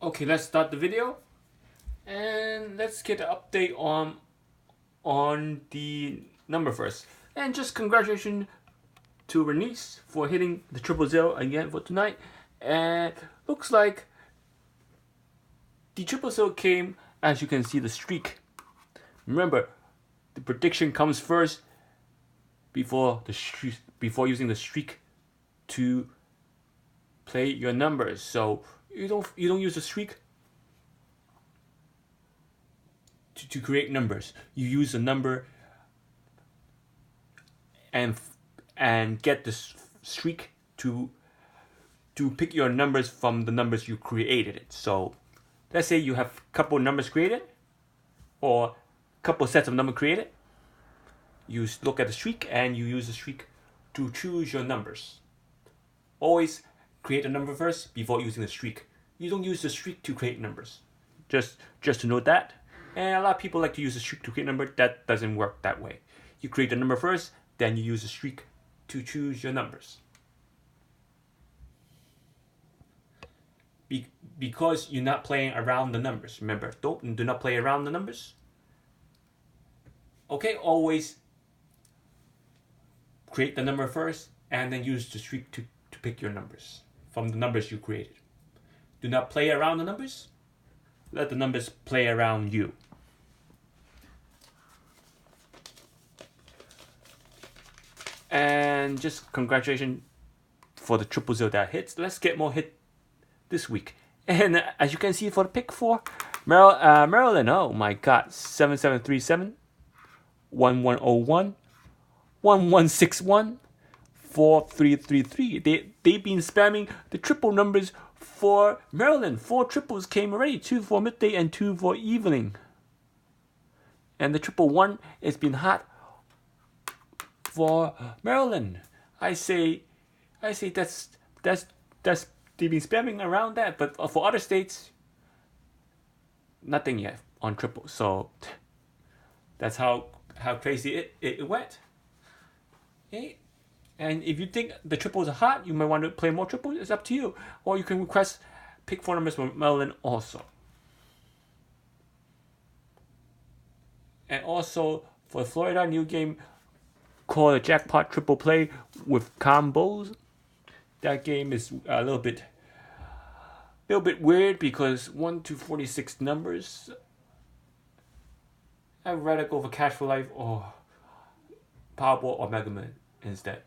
Okay, let's start the video and let's get an update on the number first. And just congratulations to Bernice for hitting the 000 again for tonight. And looks like the 000 came, as you can see, the streak. Remember, the prediction comes first before using the streak to play your numbers. So you don't use the streak to create numbers. You use a number and get the streak to pick your numbers from the numbers you created. So let's say you have a couple numbers created or a couple sets of numbers created. You look at the streak and you use the streak to choose your numbers. Always create a number first before using the streak. You don't use the streak to create numbers. Just to note that. And a lot of people like to use the streak to create a number. That doesn't work that way. You create the number first, then you use the streak to choose your numbers. Because you're not playing around the numbers. Remember, do not play around the numbers. Okay, always create the number first and then use the streak to pick your numbers from the numbers you created. Do not play around the numbers. Let the numbers play around you. And just congratulations for the 000 that hits. Let's get more hit this week. And as you can see for the pick 4, Maryland, oh my god, 7737, 1101, 1161, 4333. They've been spamming the triple numbers for Maryland. 4 triples came already, 2 for midday and 2 for evening. And the 111 has been hot for Maryland. I say that's they've been spamming around that, but for other states, nothing yet on triple. So that's how crazy it went. Okay. And if you think the triples are hot, you might want to play more triples. It's up to you. Or you can request pick 4 numbers from Maryland also. And also for Florida, new game called a Jackpot Triple Play with combos. That game is a little bit weird because 1 to 46 numbers. I'd rather go for Cash for Life or Powerball or Mega Man instead.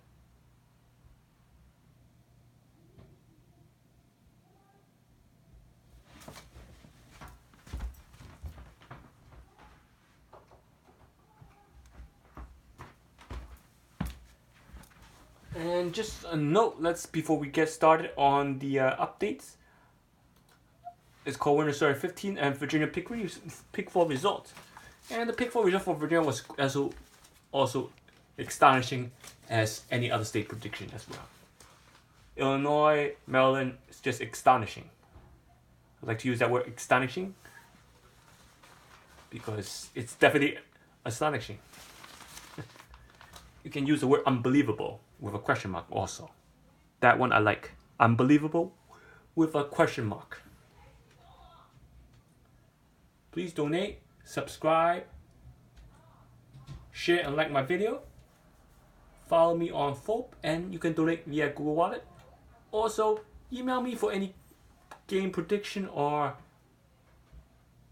And just a note, before we get started on the updates. It's called Winter Story 15 and Virginia pick 4 results. And the pick 4 result for Virginia was also astonishing as any other state prediction as well. Illinois, Maryland, it's just astonishing. I like to use that word astonishing because it's definitely astonishing. You can use the word unbelievable with a question mark also. That one I like. Unbelievable with a question mark. Please donate, subscribe, share and like my video. Follow me on FOP and you can donate via Google Wallet. Also, email me for any game prediction or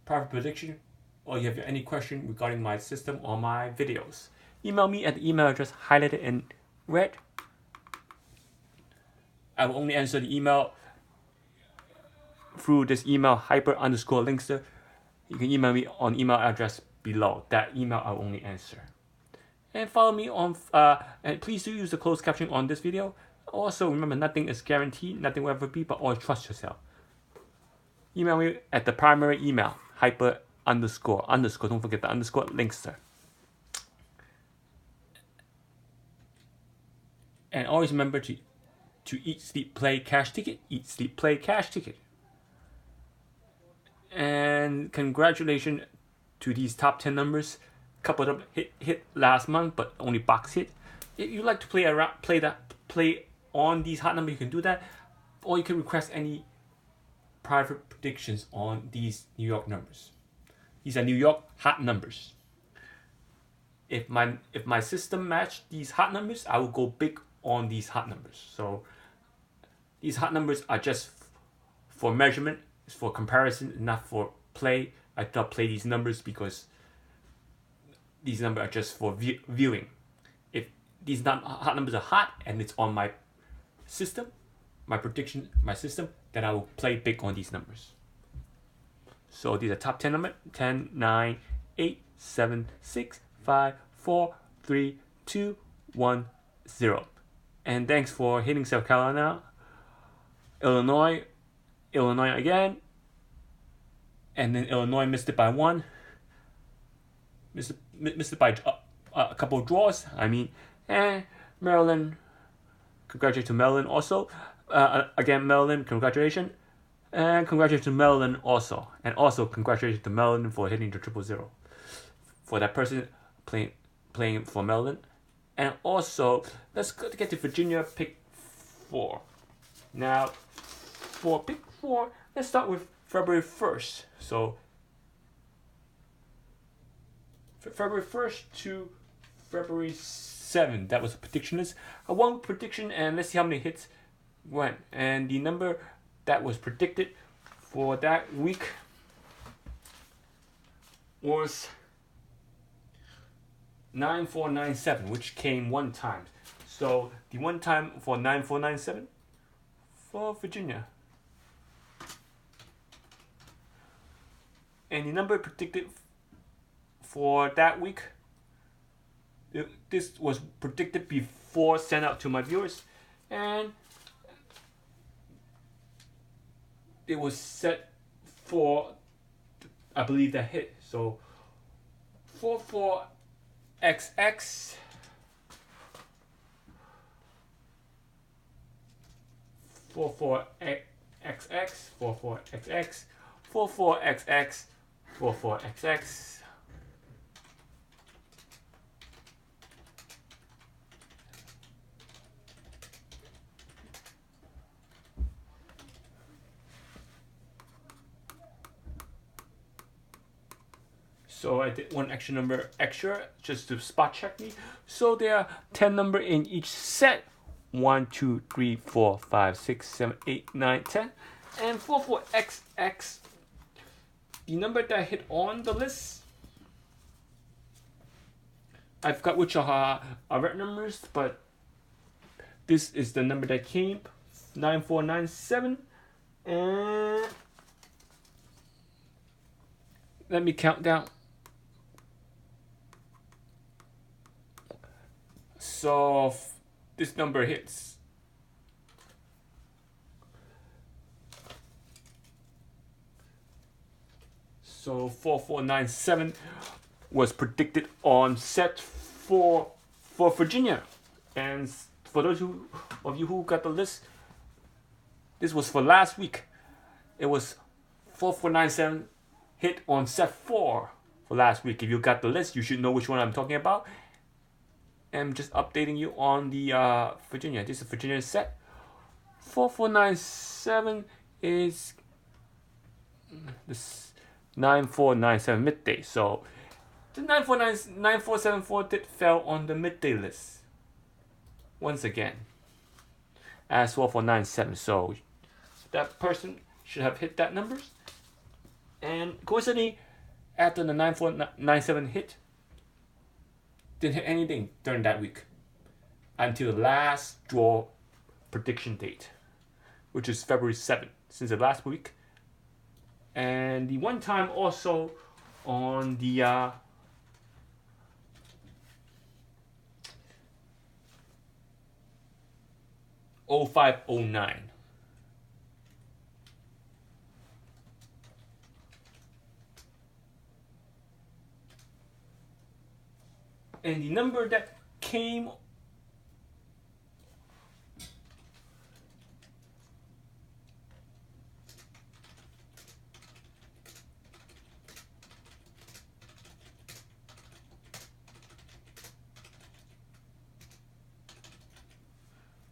private prediction, or you have any question regarding my system or my videos. Email me at the email address highlighted in red. I will only answer the email through this email hyper_Linkster. You can email me on email address below. That email I will only answer. And follow me on and please do use the closed caption on this video. Also remember, nothing is guaranteed, nothing will ever be, but always trust yourself. Email me at the primary email hyper__. Don't forget the underscore Linkster. And always remember to eat, sleep, play, cash ticket. Eat, sleep, play, cash ticket. And congratulations to these top 10 numbers. Couple of them hit last month, but only box hit. If you like to play on these hot numbers, you can do that. Or you can request any private predictions on these New York numbers. These are New York hot numbers. If my system match these hot numbers, I will go big on these hot numbers. So these hot numbers are just for measurement, it's for comparison, not for play. I do not play these numbers because these numbers are just for viewing. If these hot numbers are hot and it's on my system, my system, then I will play big on these numbers. So these are top 10 numbers: 10, 9, 8, 7, 6, 5, 4, 3, 2, 1, 0. And thanks for hitting South Carolina, Illinois again, and then Illinois missed it by 1. Missed it by a couple of draws. Maryland, congratulations to Maryland also. Again, Maryland, congratulations. And congratulations to Maryland also. And also congratulations to Maryland for hitting the 000. For that person playing for Maryland. And also, let's get to Virginia pick 4. Now, for pick 4, let's start with February 1st. So, February 1st to February 7th, that was a prediction list. One prediction, and let's see how many hits went. And the number that was predicted for that week was 9497, which came 1 time. So the 1 time for 9497 for Virginia. And the number predicted for that week, this was predicted before sent out to my viewers, and it was set for, I believe, that hit. So 44XX, 44XX, 44XX, 44XX, 44XX. So I did one extra number just to spot check me. So there are 10 numbers in each set. 1, 2, 3, 4, 5, 6, 7, 8, 9, 10. And 44XX, the number that hit on the list, I forgot which are red numbers, but this is the number that came, 9497. And let me count down. So this number hits. So 4497 was predicted on set for Virginia. And for those of you who got the list, this was for last week. It was 4497 hit on set 4 for last week. If you got the list, you should know which one I'm talking about. I'm just updating you on the Virginia. This is Virginia set. 4497 is this 9497 midday. So the 9474 did fell on the midday list once again as 4497. So that person should have hit that numbers. And coincidentally, after the 9497 hit, didn't hit anything during that week until the last draw prediction date, which is February 7th, since the last week. And the 1 time also on the 0509. And the number that came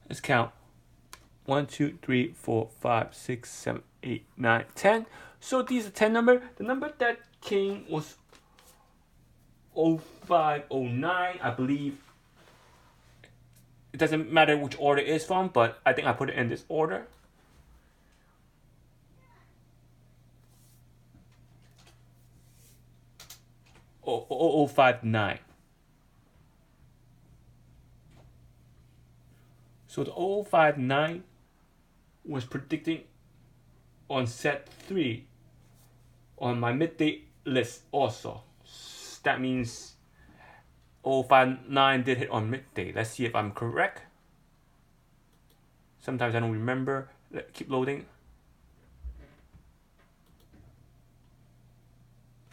let's count. 1, 2, 3, 4, 5, 6, 7, 8, 9, 10. So these are 10 number. The number that came was 0509, I believe. It doesn't matter which order it is from, but I think I put it in this order. Oh, 059. So the 059 was predicting on set 3 on my midday list also. That means 059 did hit on midday. Let's see if I'm correct. Sometimes I don't remember. Keep loading.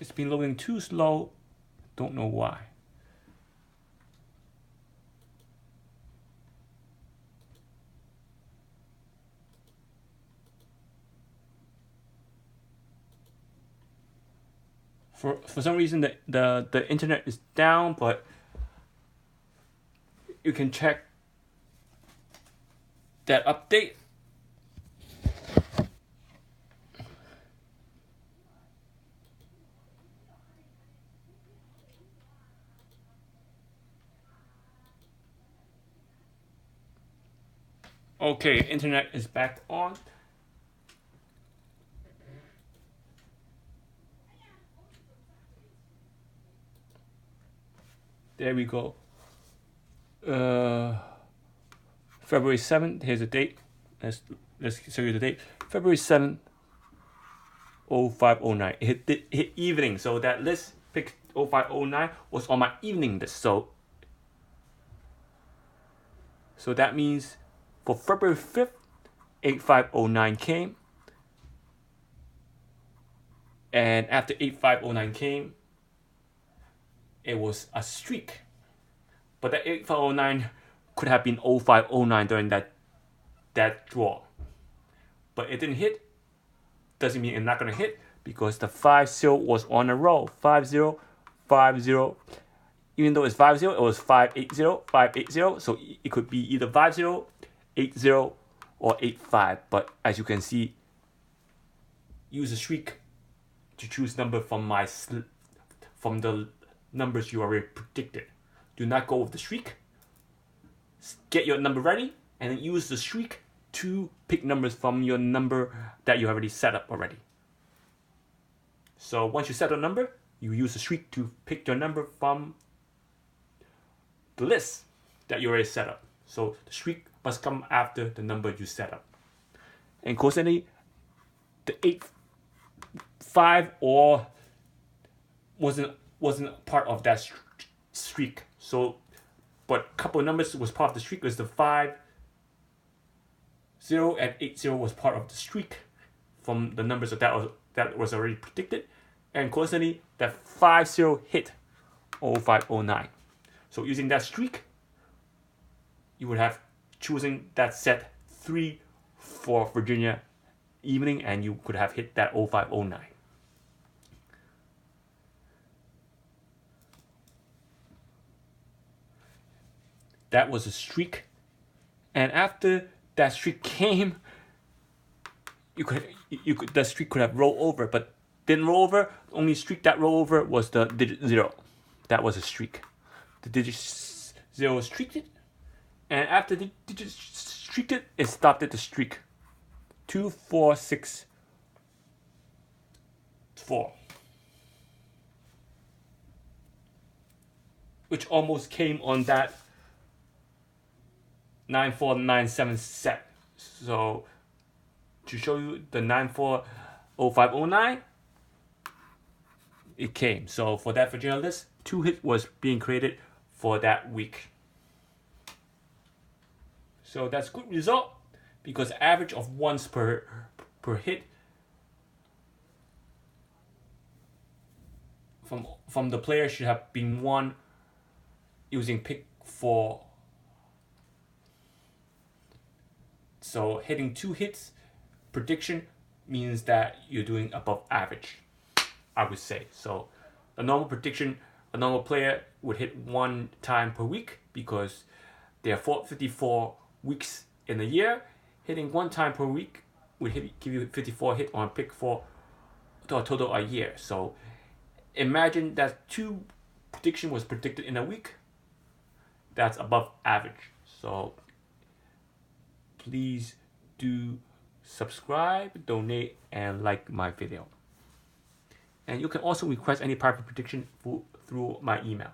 It's been loading too slow. Don't know why. For some reason the internet is down, but you can check that update. Okay, internet is back on. There we go. February 7th, here's the date. Let's show you the date. February 7th, 0509. It hit evening, so that list picked 0509 was on my evening list. So that means for February 5th, 8509 came. And after 8509 came, it was a streak. But that 8509 could have been 0509 during that draw. But it didn't hit. Doesn't mean it's not going to hit because the 50 was on a roll. 50, 50. Even though it's 50, it was 580, 580. So it could be either 50, 80, or 85. But as you can see, use a streak to choose number from the numbers you already predicted. Do not go with the streak. Get your number ready and then use the streak to pick numbers from your number that you already set up already. So once you set a number, you use the streak to pick your number from the list that you already set up. So the streak must come after the number you set up. And coincidentally, the 85 or wasn't part of that streak. So, but a couple of numbers was part of the streak. Was the 50 and 80 was part of the streak from the numbers that was already predicted. And coincidentally, that 50 hit 0509. So using that streak, you would have chosen that set 3 for Virginia evening, and you could have hit that 0509. That was a streak, and after that streak came, the streak could have rolled over, but didn't roll over. The only streak that rolled over was the digit 0. That was a streak. The digit 0 streaked it, and after the digit streaked it, it stopped at the streak. 2, 4, 6, 4, which almost came on that 9497 set. So to show you the 940509, it came. So for that Virginia list, 2 hits was being created for that week. So that's good result because average of once per hit from the player should have been 1 using pick 4. So hitting 2 hits prediction means that you're doing above average, I would say. So a normal prediction, a normal player would hit 1 time per week because there are 54 weeks in a year. Hitting 1 time per week would give you 54 hit on pick 4 to a total a year. So imagine that 2 prediction was predicted in a week. That's above average. So please do subscribe, donate, and like my video. And you can also request any private prediction through my email.